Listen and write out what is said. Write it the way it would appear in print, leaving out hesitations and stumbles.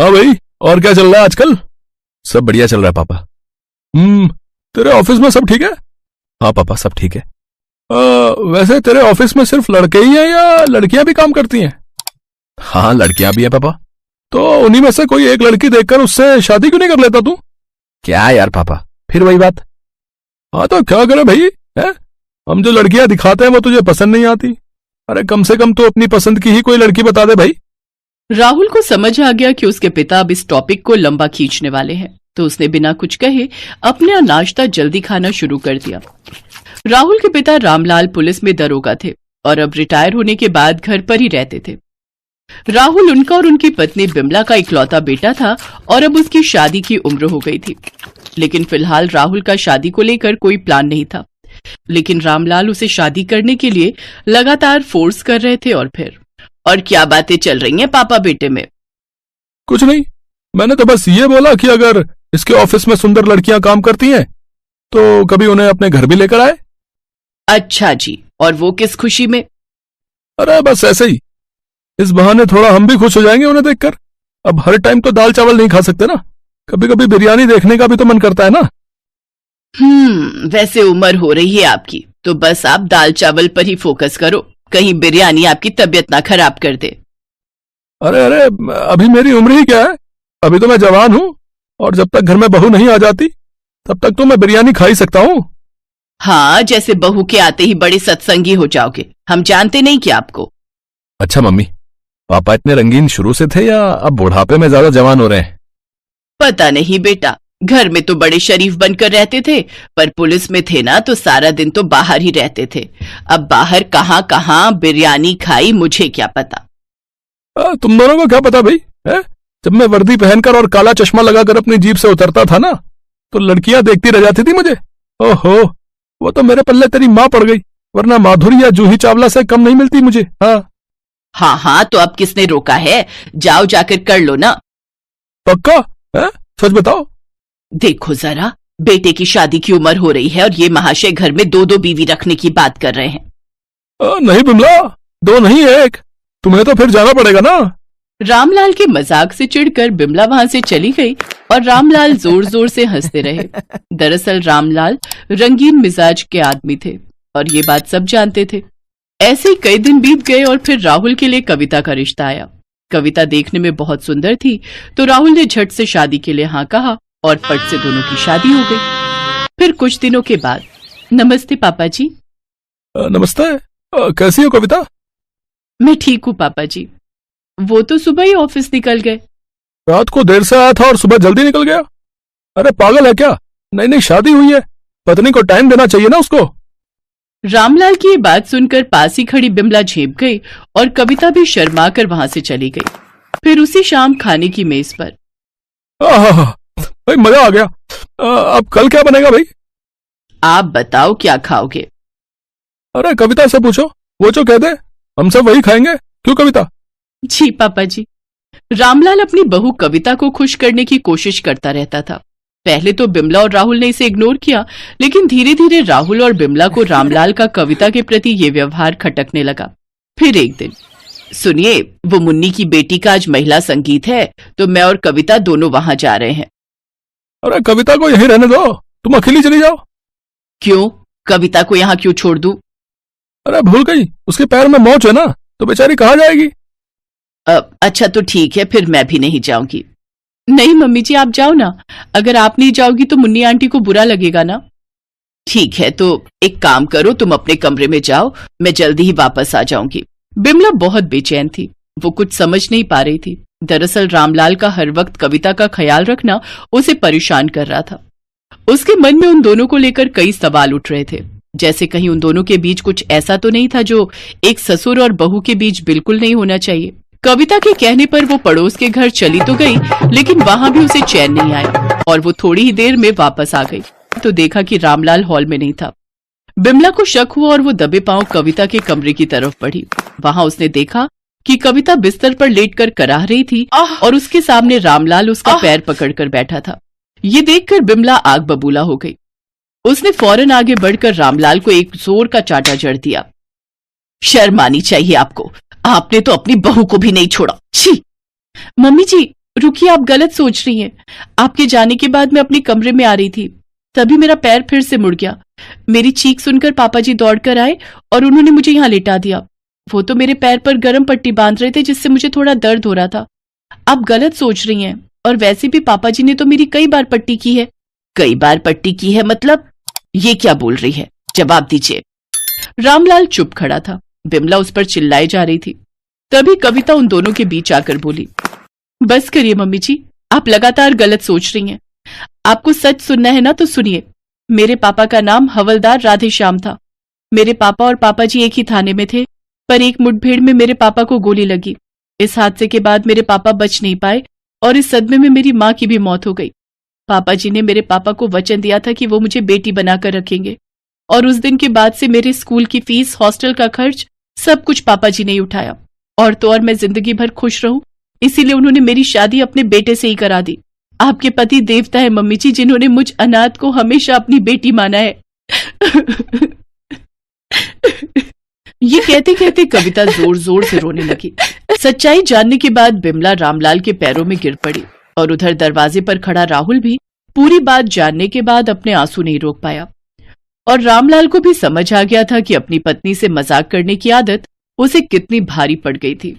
हाँ भाई, और क्या चल रहा है आजकल? सब बढ़िया चल रहा है पापा। तेरे ऑफिस में सब ठीक है? हाँ पापा, सब ठीक है। वैसे तेरे ऑफिस में सिर्फ लड़के ही हैं या लड़कियां भी काम करती हैं? हाँ, लड़कियां भी हैं पापा। तो उन्हीं में से कोई एक लड़की देखकर उससे शादी क्यों नहीं कर लेता तू? क्या यार पापा, फिर वही बात। हाँ तो क्या करे भाई, है? हम जो लड़कियां दिखाते हैं वो तुझे पसंद नहीं आती। अरे कम से कम तो अपनी पसंद की ही कोई लड़की बता दे भाई। राहुल को समझ आ गया कि उसके पिता अब इस टॉपिक को लंबा खींचने वाले हैं, तो उसने बिना कुछ कहे अपना नाश्ता जल्दी खाना शुरू कर दिया। राहुल के पिता रामलाल पुलिस में दरोगा थे और अब रिटायर होने के बाद घर पर ही रहते थे। राहुल उनका और उनकी पत्नी बिमला का इकलौता बेटा था और अब उसकी शादी की उम्र हो गई थी। लेकिन फिलहाल राहुल का शादी को लेकर कोई प्लान नहीं था, लेकिन रामलाल उसे शादी करने के लिए लगातार फोर्स कर रहे थे। और क्या बातें चल रही हैं पापा बेटे में? कुछ नहीं, मैंने तो बस ये बोला कि अगर इसके ऑफिस में सुंदर लड़कियां काम करती हैं तो कभी उन्हें अपने घर भी लेकर आए। अच्छा जी, और वो किस खुशी में? अरे बस ऐसे ही, इस बहाने थोड़ा हम भी खुश हो जाएंगे उन्हें देखकर। अब हर टाइम तो दाल चावल नहीं खा सकते ना, कभी कभी बिरयानी देखने का भी तो मन करता है ना। वैसे उम्र हो रही है आपकी, तो बस आप दाल चावल पर ही फोकस करो, कहीं बिरयानी आपकी तबीयत ना खराब कर दे। अरे अरे, अभी मेरी उम्र ही क्या है, अभी तो मैं जवान हूँ, और जब तक घर में बहू नहीं आ जाती तब तक तो मैं बिरयानी खा ही सकता हूँ। हाँ, जैसे बहू के आते ही बड़े सत्संगी हो जाओगे, हम जानते नहीं क्या आपको। अच्छा मम्मी, पापा इतने रंगीन शुरू से थे या अब बुढ़ापे में ज्यादा जवान हो रहे हैं? पता नहीं बेटा, घर में तो बड़े शरीफ बनकर रहते थे, पर पुलिस में थे ना तो सारा दिन तो बाहर ही रहते थे। अब बाहर कहाँ कहाँ बिरयानी खाई मुझे क्या पता। तुम दोनों को क्या पता भाई, है? जब मैं वर्दी पहनकर और काला चश्मा लगाकर अपनी जीप से उतरता था ना, तो लड़कियां देखती रह जाती थी मुझे। ओहो, वो तो मेरे पल्ले तेरी माँ पड़ गई, वरना माधुरी या जूही चावला से कम नहीं मिलती मुझे। हाँ हाँ, तो अब किसने रोका है? जाओ जाकर कर लो ना। पक्का है? सच बताओ। देखो जरा, बेटे की शादी की उम्र हो रही है और ये महाशय घर में दो दो बीवी रखने की बात कर रहे हैं। नहीं बिमला, दो नहीं एक, तुम्हें तो फिर जाना पड़ेगा ना। रामलाल के मजाक से चिढ़कर बिमला वहां से चली गई और रामलाल जोर जोर से हंसते रहे। दरअसल रामलाल रंगीन मिजाज के आदमी थे और ये बात सब जानते थे। ऐसे ही कई दिन बीत गए और फिर राहुल के लिए कविता का रिश्ता आया। कविता देखने में बहुत सुंदर थी, तो राहुल ने झट से शादी के लिए हाँ कहा और पट से दोनों की शादी हो गई। फिर कुछ दिनों के बाद, नमस्ते पापा जी। नमस्ते, कैसी हो कविता? मैं ठीक हूँ पापा जी। वो तो सुबह ही ऑफिस निकल गए। रात को देर से आया था और सुबह जल्दी निकल गया? अरे पागल है क्या, नई नई शादी हुई है, पत्नी को टाइम देना चाहिए ना उसको। रामलाल की ये बात सुनकर पास ही खड़ी बिमला झेप गई और कविता भी शर्मा कर वहां से चली गई। फिर उसी शाम खाने की मेज पर भाई मजा आ गया। अब कल क्या बनेगा भाई? आप बताओ क्या खाओगे? अरे कविता से पूछो, वो जो कह दे हम सब वही खाएंगे। क्यों कविता? जी पापा जी। रामलाल अपनी बहू कविता को खुश करने की कोशिश करता रहता था। पहले तो बिमला और राहुल ने इसे इग्नोर किया, लेकिन धीरे धीरे राहुल और बिमला को रामलाल का कविता के प्रति ये व्यवहार खटकने लगा। फिर एक दिन, सुनिए, वो मुन्नी की बेटी का आज महिला संगीत है, तो मैं और कविता दोनों वहां जा रहे हैं। अरे कविता को यहीं रहने दो, तुम अकेली चली जाओ। क्यों? कविता को यहाँ क्यों छोड़ दूं? अरे भूल गई, उसके पैर में मोच है ना, तो बेचारी कहाँ जाएगी? अच्छा तो ठीक है, फिर मैं भी नहीं जाऊंगी। नहीं मम्मी जी, आप जाओ ना, अगर आप नहीं जाओगी तो मुन्नी आंटी को बुरा लगेगा ना। ठीक है, तो एक काम करो, तुम अपने कमरे में जाओ, मैं जल्दी ही वापस आ जाऊंगी। बिमला बहुत बेचैन थी, वो कुछ समझ नहीं पा रही थी। दरअसल रामलाल का हर वक्त कविता का ख्याल रखना उसे परेशान कर रहा था। उसके मन में उन दोनों को लेकर कई सवाल उठ रहे थे, जैसे कहीं उन दोनों के बीच कुछ ऐसा तो नहीं था जो एक ससुर और बहू के बीच बिल्कुल नहीं होना चाहिए। कविता के कहने पर वो पड़ोस के घर चली तो गई, लेकिन वहां भी उसे चैन नहीं आया और वो थोड़ी ही देर में वापस आ गई तो देखा कि रामलाल हॉल में नहीं था। बिमला को शक हुआ और वो दबे पांव कविता के कमरे की तरफ बढ़ी। वहां उसने देखा कि कविता बिस्तर पर लेटकर कराह रही थी और उसके सामने रामलाल उसका पैर पकड़कर बैठा था। ये देखकर बिमला आग बबूला हो गई। उसने फौरन आगे बढ़कर रामलाल को एक जोर का चाटा जड़ दिया। शर्म आनी चाहिए आपको, आपने तो अपनी बहू को भी नहीं छोड़ा। छी! मम्मी जी, रुकिए, आप गलत सोच रही हैं। आपके जाने के बाद मैं अपने कमरे में आ रही थी, तभी मेरा पैर फिर से मुड़ गया। मेरी चीख सुनकर पापा जी दौड़कर आए और उन्होंने मुझे यहाँ लेटा दिया। वो तो मेरे पैर पर गर्म पट्टी बांध रहे थे, जिससे मुझे थोड़ा दर्द हो रहा था। आप गलत सोच रही हैं, और वैसे भी पापा जी ने तो मेरी कई बार पट्टी की है। कई बार पट्टी की है मतलब? ये क्या बोल रही है, जवाब दीजिए। रामलाल चुप खड़ा था। बिमला उस पर चिल्लाई जा रही थी। तभी कविता उन दोनों के बीच आकर बोली, बस करिए मम्मी जी, आप लगातार गलत सोच रही हैं। आपको सच सुनना है ना तो सुनिए। मेरे पापा का नाम हवलदार राधेश्याम था। मेरे पापा और पापा जी एक ही थाने में थे, पर एक मुठभेड़ में मेरे पापा को गोली लगी। इस हादसे के बाद मेरे पापा बच नहीं पाए और इस सदमे में मेरी माँ की भी मौत हो गई। पापा जी ने मेरे पापा को वचन दिया था कि वो मुझे बेटी बनाकर रखेंगे, और उस दिन के बाद से मेरे स्कूल की फीस, हॉस्टल का खर्च, सब कुछ पापा जी ने ही उठाया। और तो और मैं जिंदगी भर खुश रहूं, इसीलिए उन्होंने मेरी शादी अपने बेटे से ही करा दी। आपके पति देवता है मम्मी जी, जिन्होंने मुझ अनाथ को हमेशा अपनी बेटी माना है। ये कहते कहते कविता जोर जोर से रोने लगी। सच्चाई जानने के बाद बिमला रामलाल के पैरों में गिर पड़ी, और उधर दरवाजे पर खड़ा राहुल भी पूरी बात जानने के बाद अपने आंसू नहीं रोक पाया। और रामलाल को भी समझ आ गया था कि अपनी पत्नी से मजाक करने की आदत उसे कितनी भारी पड़ गई थी।